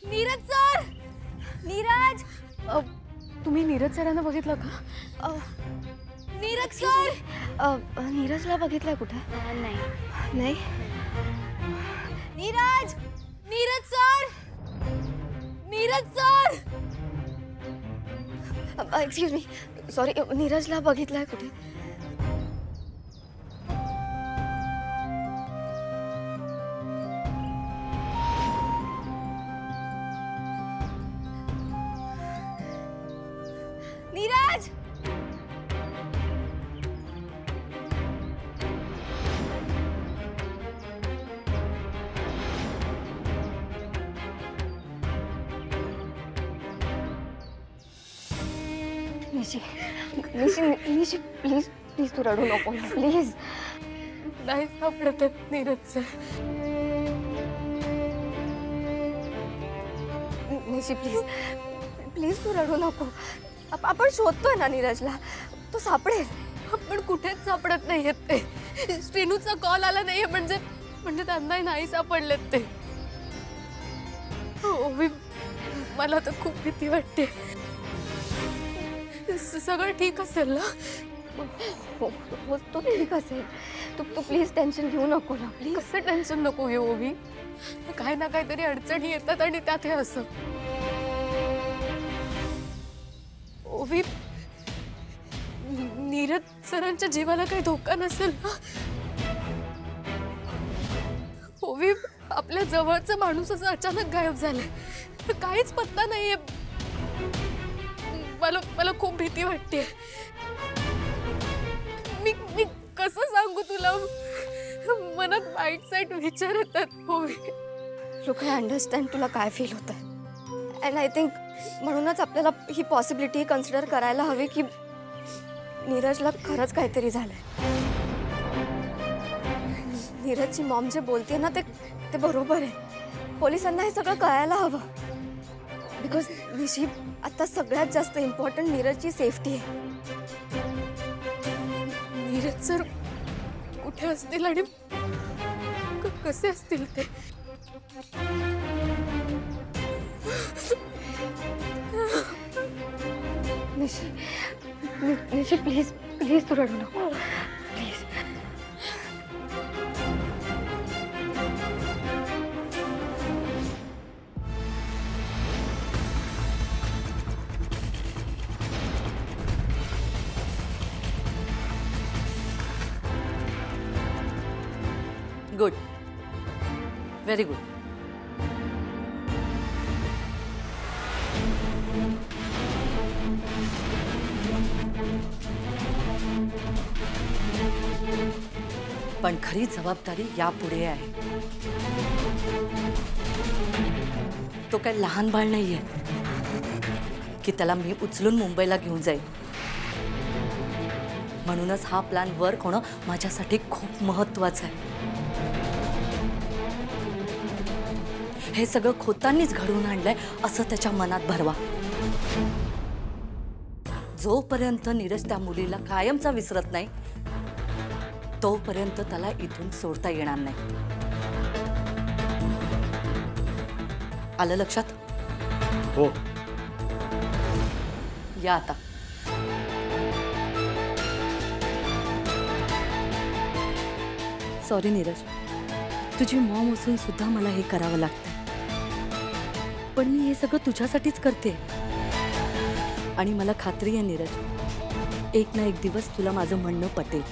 Neeraj sir, Neeraj. तुम्ही नीरज सरांना बघितलं का? नीरज सर। नीरजला बघितलंय कुठे? नाही नाही. Neeraj, Neeraj sir, Neeraj sir. Excuse me, sorry, नीरजला बघितलंय कुठे? नीरज। निशी, निशी, निशी, प्लीज प्लीज तू रडू नको ना, प्लीज. नाही सापडत नीरज सर। निशी प्लीज प्लीज तू रडू नको. आपण शोधतोय ना नीरजला, तो सापडेल. पण कुठेच सापडत नाहीयेत ते. श्रीनूचा कॉल आला नाहीये म्हणजे त्यांनाही नाही सापडलेत ते. ओवी, मला तर खूप भीती वाटते. सगळं ठीक असेल ना? हो, तो ठीक असेल. तू प्लीज टेन्शन घेऊ नको ना, प्लीज. कसं टेन्शन नको घेऊ ओवी? काही ना काहीतरी अडचणी येतात आणि त्यात हे असं. ओवी, नीरज सरांच्या जीवाला काही धोका नसेल ना? ओवी, आपल्या जवळचा माणूस असं अचानक गायब झालाय, काहीच पत्ता नाहीये. मला खूप भीती वाटते. मी कसं सांगू तुला? मनात वाईट साईट विचार येतात. ओवी, लोक अंडरस्टँड तुला काय फील होत आहे. अँड आय थिंक म्हणूनच आपल्याला ही पॉसिबिलिटी कन्सिडर करायला हवी की नीरजला खरंच काहीतरी झालंय. नीरजची मॉम जे बोलते ना ते बरोबर आहे. पोलिसांना हे सगळं कळायला हवं. बिकॉज निशी, आता सगळ्यात जास्त इम्पॉर्टंट नीरजची सेफ्टी आहे. नीरज सर कुठे असतील आणि कसे असतील ते? निशी, निशी प्लीज प्लीज तू रडू नको, प्लीज. Good, very good. पण खरी जबाबदारी यापुढे आहे. तो काय लहान बाळ नाहीये की त्याला मी उचलून मुंबईला घेऊन जाईल. म्हणूनच हा प्लॅन वर्क होणं माझ्यासाठी खूप महत्त्वाचं आहे. हे सगळं खोतांनीच घडवून आणलंय असं त्याच्या मनात भरवा. जोपर्यंत नीरज त्या मुलीला कायमचा विसरत नाही तोपर्यंत त्याला इथून सोडता येणार नाही. आलं लक्षात? हो. या आता. सॉरी नीरज, तुझी मॉम असून सुद्धा मला हे करावं लागतं. पण मी हे सगळं तुझ्यासाठीच करते. आणि मला खात्री आहे नीरज, एक ना एक दिवस तुला माझं म्हणणं पटेल.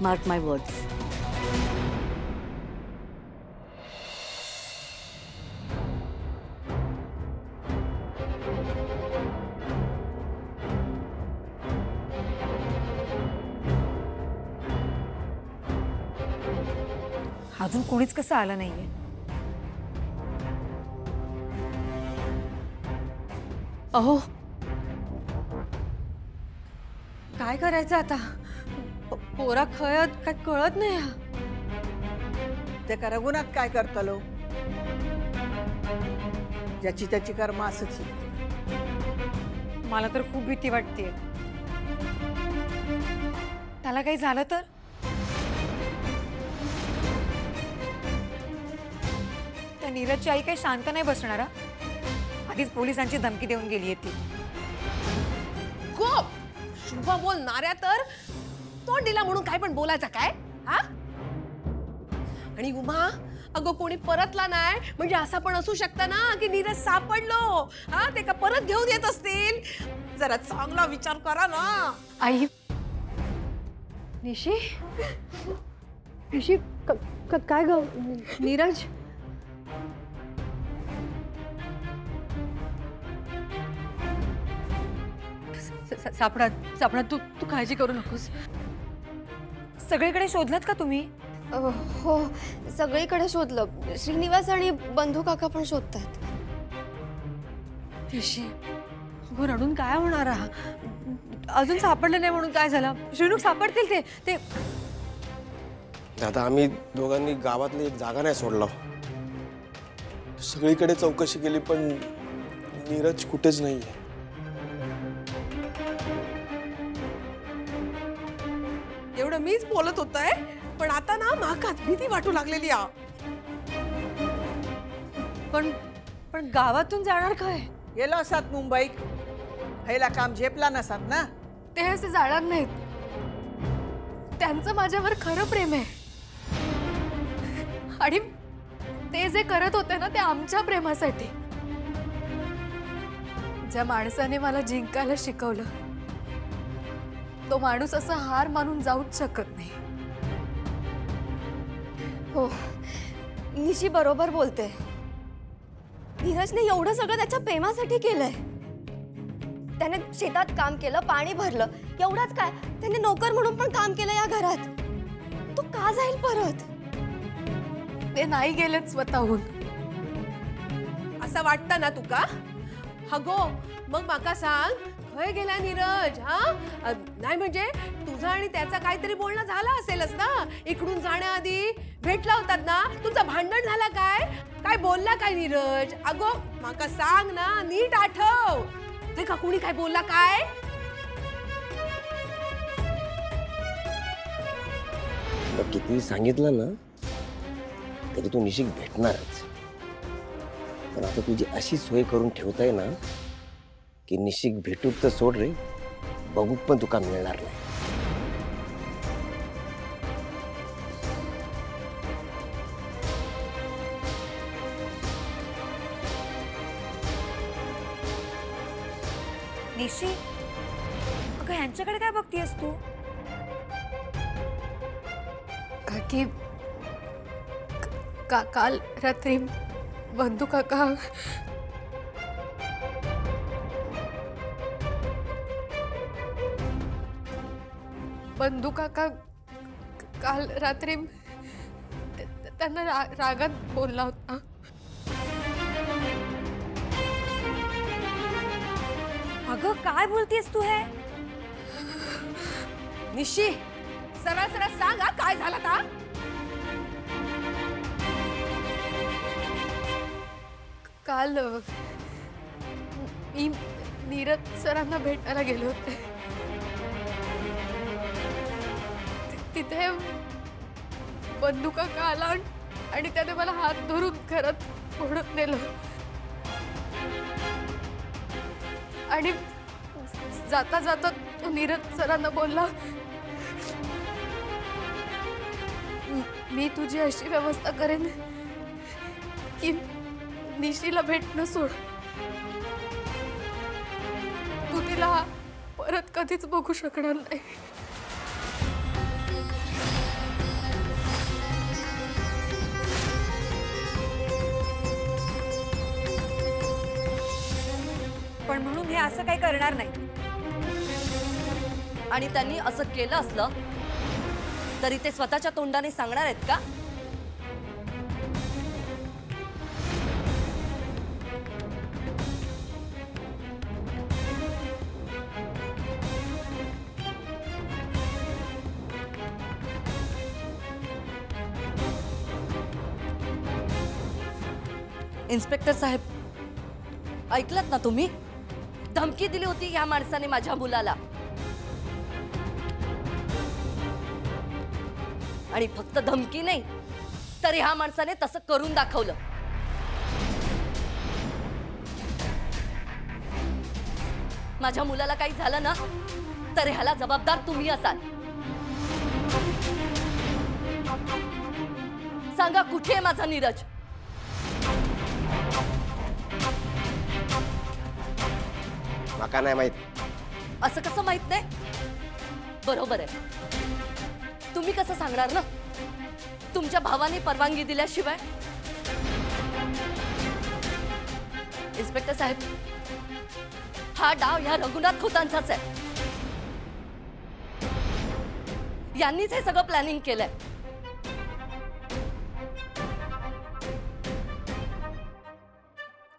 मार्क माय वर्ड्स. अजून कोणीच कसं आलं नाहीये. अहो, काय करायचं आता? पोरा खयत काय कळत नाही. ते रघुनाथ काय करतलो? ज्याची त्याची कर्म असंच. मला तर खूप भीती वाटते. त्याला काही झालं तर? नीरजची आई काही शांत नाही बसणार हा. आधीच पोलिसांची धमकी देऊन गेली आहे ती. गो शुभ बोलणाऱ्या तर तोंड दिला म्हणून काय पण बोलायचं काय हा? आणि उमा अगं कोणी परतला नाही म्हणजे असं पण असू शकतं ना की नीरज सापडलो हा ते का परत घेऊन येत असतील. जरा चांगला विचार करा ना. आई निशी निशी काय ग नीरज? सापडा तू तू काळजी करू नकोस. सगळीकडे शोधलात का तुम्ही? हो सगळीकडे शोधलं. श्रीनिवास आणि बंधू काका पण शोधतात. निशी अगं रडून काय होणार हा? अजून सापडलं नाही म्हणून काय झालं? श्रीनुक सापडतील ते दादा आम्ही दोघांनी गावातली एक जागा नाही सोडला. सगळीकडे चौकशी केली पण नीरज कुठेच नाहीये. एवढं मीच बोलत होतय पण आता ना माकाच भीती वाटू लागलेली आ. पण गावातून जाणार काय? गेलो असात मुंबईत. हैला काम झेपला नसात ना. ते असे जाणार नाहीत. त्यांचं माझ्यावर खरं प्रेम आहे आणि ते जे करत होते ना ते आमच्या प्रेमासाठी. ज्या माणसाने मला जिंकायला शिकवलं तो माणूस असा हार मानून जाऊच शकत नाही. हो निशी बरोबर बोलते. नीरजने एवढं सगळं त्याच्या प्रेमासाठी केलंय. त्याने शेतात काम केलं, पाणी भरलं, एवढंच काय त्याने नोकर म्हणून पण काम केलं या घरात. तो का जाईल परत? ते नाही गेलेत स्वतःहून. असं वाटतं ना तुका? हगो मग माका सांग खय गेला नीरज हा? नाही म्हणजे तुझं आणि त्याचा काहीतरी बोलणं झालं असेलच ना. इकडून जाण्याआधी भेटला होतात ना. तुमचं भांडण झाला काय? काय बोलला काय नीरज? अगो माका सांग ना नीट आठव. ते का कुणी काय बोलला काय? किती सांगितलं ना तरी तू निशिक भेटणारच. पण आता तुझी अशी सोय करून ठेवताय ना की निशिक भेटूक तर सोड रे, बघूक पण तुका मिळणार नाही. निशी अगं ह्यांच्याकडे काय बघतीयस तू? काकी काल रात्री बंधू काका काल रात्री त्यांना रागात बोलला होता. अगं काय बोलतेस तू? हे निशी सरळ सरळ सांग हा, काय झाला ता? काल मी नीरज सरांना भेटायला गेले होते. तिथे बंधू काका आला आणि त्याने मला हात धरून घरात ओढत नेलं आणि जाता जाता तो नीरज सरांना बोलला, मी तुझी अशी व्यवस्था करेन की निशीला भेटणं सोड. तू तिला परत कधीच बघू शकणार नाही. पण म्हणून हे असं काही करणार नाही. आणि त्यांनी असं केलं असलं तरी ते स्वतःच्या तोंडाने सांगणार आहेत का? इन्स्पेक्टर साहेब, ऐकलत ना तुम्ही? धमकी दिली होती ह्या माणसाने माझ्या मुलाला. आणि फक्त धमकी नाही तर ह्या माणसाने तसं करून दाखवलं. माझ्या मुलाला काही झालं ना तर ह्याला जबाबदार तुम्ही असाल. सांगा कुठे आहे माझा नीरज? माका नाही माहित. असं कसं माहित नाही? बरोबर आहे. तुम्ही कसं सांगणार ना? तुमच्या भावाने परवानगी दिल्याशिवाय. इन्स्पेक्टर साहेब, हा डाव ह्या रघुनाथ खोतांचाच आहे. यांनीच हे सगळं प्लॅनिंग केलंय.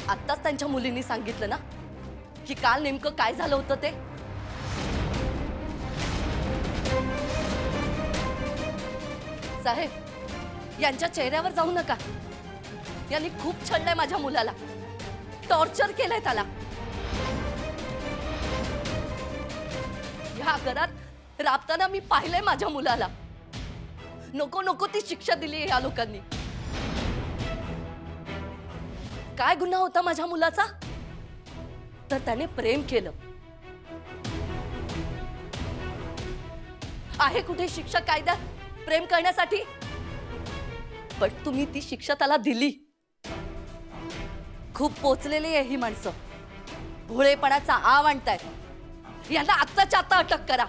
आत्ताच त्यांच्या मुलींनी सांगितलं ना की काल नेमकं काय झालं होतं ते. साहेब, यांच्या चेहऱ्यावर जाऊ नका. यांनी खूप छळलंय माझ्या मुलाला, टॉर्चर केलंय त्याला. ह्या घरात राबताना मी पाहिलंय माझ्या मुलाला. नको नको ती शिक्षा दिली या लोकांनी. काय गुन्हा होता माझ्या मुलाचा? तर त्याने प्रेम केलं. आहे कुठे शिक्षा कायद्यात प्रेम करण्यासाठी? पण तुम्ही ती शिक्षा त्याला दिली. खूप पोचलेली आहे ही माणसं. भोळेपणाचा आव आणतायत. यांना आत्ताच्या आत्ता अटक करा.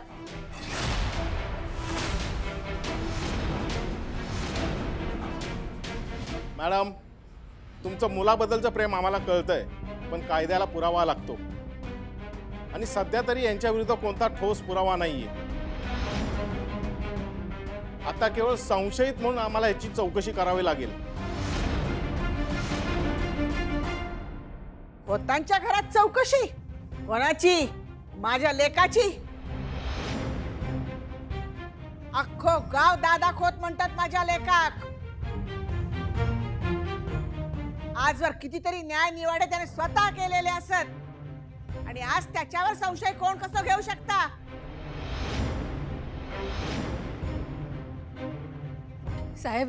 मॅडम, तुमचं मुलाबद्दलचं प्रेम आम्हाला कळतंय, पण कायद्याला पुरावा लागतो. आणि सध्या तरी यांच्या विरुद्ध कोणता ठोस पुरावा नाहीये. आता केवळ संशयित म्हणून आम्हाला याची चौकशी करावी लागेल. खोतांच्या घरात चौकशी? कोणाची? माझ्या लेकाची? अख्खो गाव दादा खोत म्हणतात माझ्या लेकाक. आजवर कितीतरी न्याय निवाडे त्याने स्वतः केलेले असत आणि आज त्याच्यावर संशय कोण कसं घेऊ शकता? साहेब,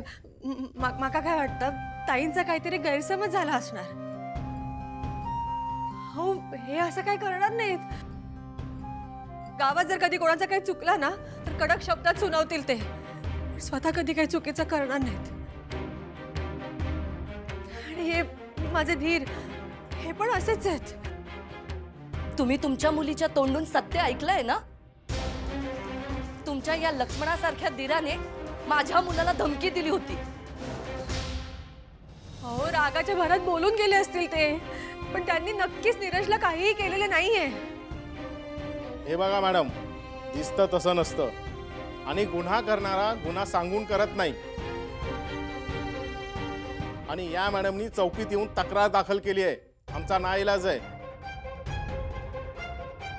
माका काय वाटतं, ताईंचा काहीतरी गैरसमज झाला असणार. हो, हे असं काय करणार नाहीत. गावात जर कधी कोणाचा काही चुकला ना तर कडक शब्दात सुनावतील ते. स्वतः कधी काही चुकीचं करणार नाहीत. आणि हे माझे धीर, हे पण असेच आहेत. तुम्ही तुमच्या मुलीच्या तोंडून सत्य ऐकलंय ना? तुमच्या या लक्ष्मणासारख्या धीराने माझ्या मुलाला धमकी दिली होती. हो, रागाच्या भरात बोलून गेले असतील ते, पण त्यांनी नक्कीच नीरजला काहीही केलेले नाहीये. हे बघा मॅडम, दिसतं तसं नसतं. आणि गुन्हा करणारा गुन्हा सांगून करत नाही. आणि या मॅडमनी चौकीत येऊन तक्रार दाखल केली आहे. आमचा नाईलाज आहे.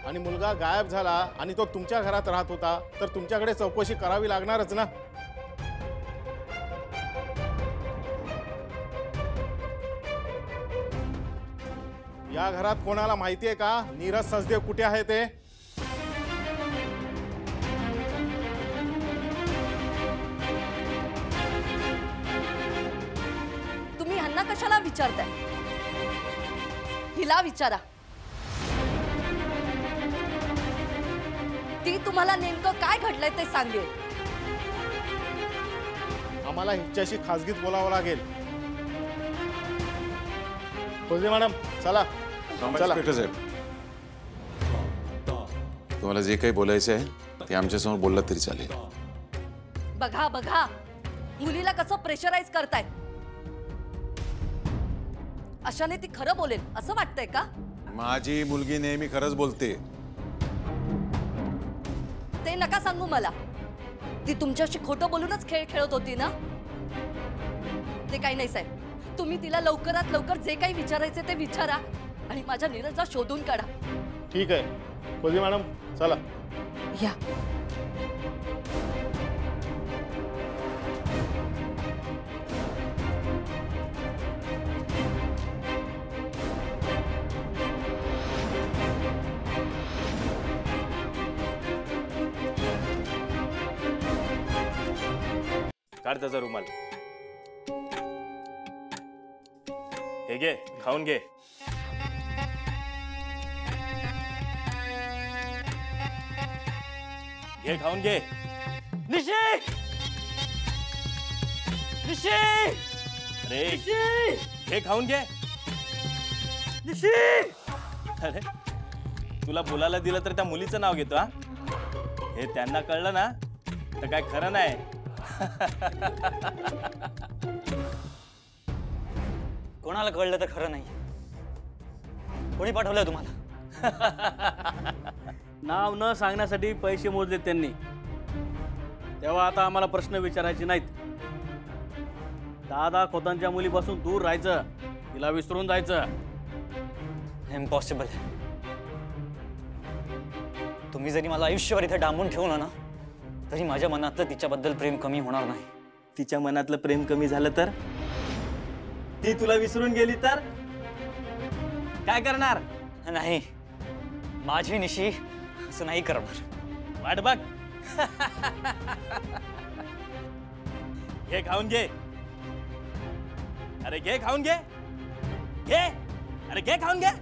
आणि मुलगा गायब झाला आणि तो तुमच्या घरात राहत होता तर तुमच्याकडे चौकशी करावी लागणारच ना. या घरात कोणाला माहिती आहे का नीरज सचदेव कुठे आहे ते? तुम्ही ह्यांना कशाला विचारताय? हिला विचारा. ती तुम्हाला नेमकं काय घडलंय ते सांगेल. आम्हाला हिच्याशी खासगीत बोलावं लागेल. फौजी मॅडम, चला चला. साहेब, तुम्हाला जे काही बोलायचं आहे ते आमच्यासमोर बोललात तरी चालेल. बघा बघा, मुलीला कसं प्रेशराईज करतायत. अशाने ती खरं बोलेल असं वाटतंय का? माझी मुलगी नेहमी खरंच बोलते. ते नका सांगू मला. ती तुमच्याशी खोटं बोलूनच खेळ खेळत होती ना? ते काही नाही साहेब. तुम्ही तिला लवकरात लवकर जे काही विचारायचे ते विचारा आणि माझ्या नीरजला शोधून काढा. ठीक आहे फौजी मॅडम, चला या. काढ त्याचा रुमाल. हे घे, खाऊन घे. घे खाऊन घे. निशी निशी अरे घे खाऊन घे. निशी अरे तुला बोलायला दिलं तर त्या मुलीचं नाव घेतो. हा हे त्यांना कळलं ना तर काय खरं नाही. कोणाला कळलं तर खरं नाही. कोणी पाठवलं तुम्हाला? नाव न सांगण्यासाठी पैसे मोजले त्यांनी. तेव्हा आता आम्हाला प्रश्न विचारायचे नाहीत. दादा खोतांच्या मुलीपासून दूर राहायचं, तिला विसरून जायचं. इम्पॉसिबल. तुम्ही जरी मला आयुष्यभर इथे डांबून ठेवलं ना तरी माझ्या मनातलं तिच्याबद्दल प्रेम कमी होणार नाही. तिच्या मनातलं प्रेम कमी झालं तर, ती तुला विसरून गेली तर काय करणार? नाही, माझी निशी असं नाही करणार. वाट बघ. घे खाऊन घे. अरे घे खाऊन घे. घे अरे घे खाऊन घे.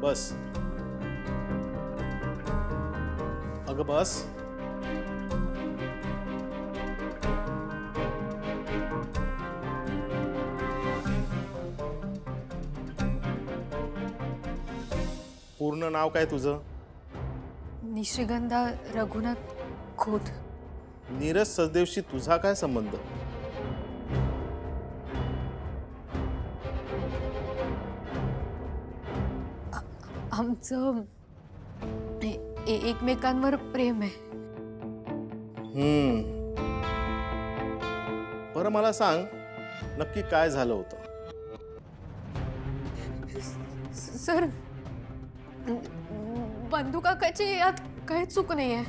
बस अगं बस. पूर्ण नाव काय तुझं? निशिगंधा रघुनाथ खोत. नीरज सचदेवशी तुझा काय संबंध? आमचं एकमेकांवर प्रेम आहे. बरं मला सांग, नक्की काय झालं होतं? सर, बंधू काकाची यात काही चूक नाहीये.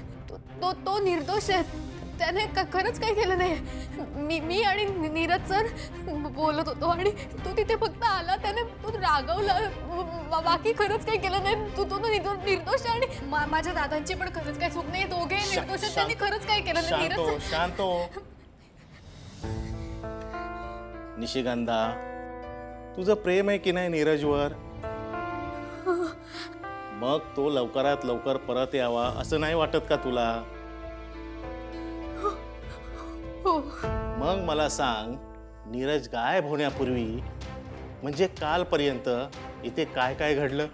तो निर्दोष आहे. त्याने खरंच काही केलं नाही. मी आणि नीरज सर बोलत होतो आणि तो तिथे फक्त आला. त्याने तो रागवला. बाकी खरंच काही केलं नाही. तो निर्दोष आहे आणि माझ्या दादांची पण खरंच काही चूक नाही. दोघे निर्दोष आहेत. त्यांनी खरंच काही केलं नाही. नीरज शांत हो. निशिगंधा, तुझं प्रेम आहे की नाही नीरजवर? मग तो लवकरात लवकर परत यावा असं नाही वाटत का तुला? मग मला सांग, नीरज गायब होण्यापूर्वी म्हणजे कालपर्यंत इथे काय काय घडलं?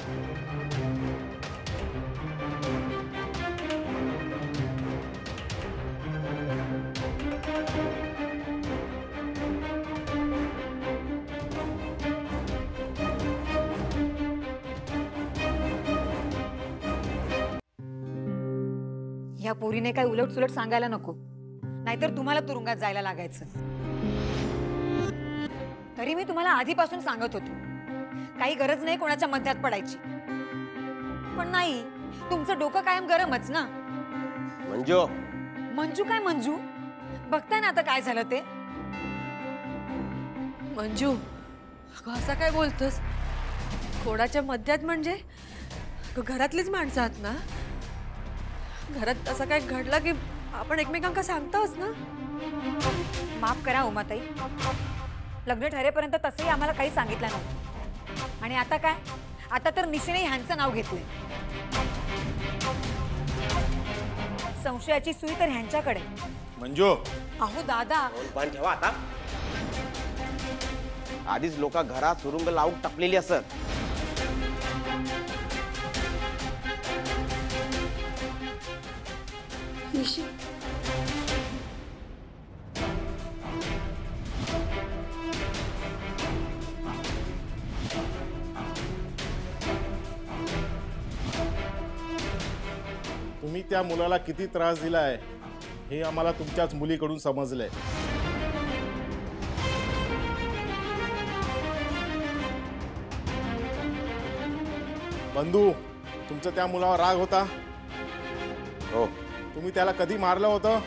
या पोरीने काय उलट सुलट सांगायला नको, नाहीतर तुम्हाला तुरुंगात जायला लागायचं. तरी मी तुम्हाला आधीपासून सांगत होते, काही गरज नाही कोणाच्या मध्यात पडायची. पण नाही, तुमचं डोकं कायम गरमच ना. मंजू मंजू काय मंजू? बघताय ना आता काय झालं ते. मंजू, अगं असं काय बोलतोस? खोडाच्या मध्यात म्हणजे घरातलीच माणसं आहात ना. घरात असं काय घडलं की आपण एकमेकांका सांगताच ना. माफ करा उमाताई, लग्न ठरेपर्यंत तसंही आम्हाला काही सांगितलं नव्हतं. आणि आता काय? आता तर निशिने ह्यांचं नाव घेतलंय. संशयाची सुई तर ह्यांच्याकडे. मंजू, अहो दादा, पण ठेवा आता. आधीच लोक घरात सुरुंग लावून टाकलेली असत. निशी, तुम्ही त्या मुलाला किती त्रास दिलाय हे आम्हाला तुमच्याच मुलीकडून समजलंय. बंधू, तुमचा त्या मुलावर राग होता? हो. तुम्ही त्याला कधी मारलं होतं?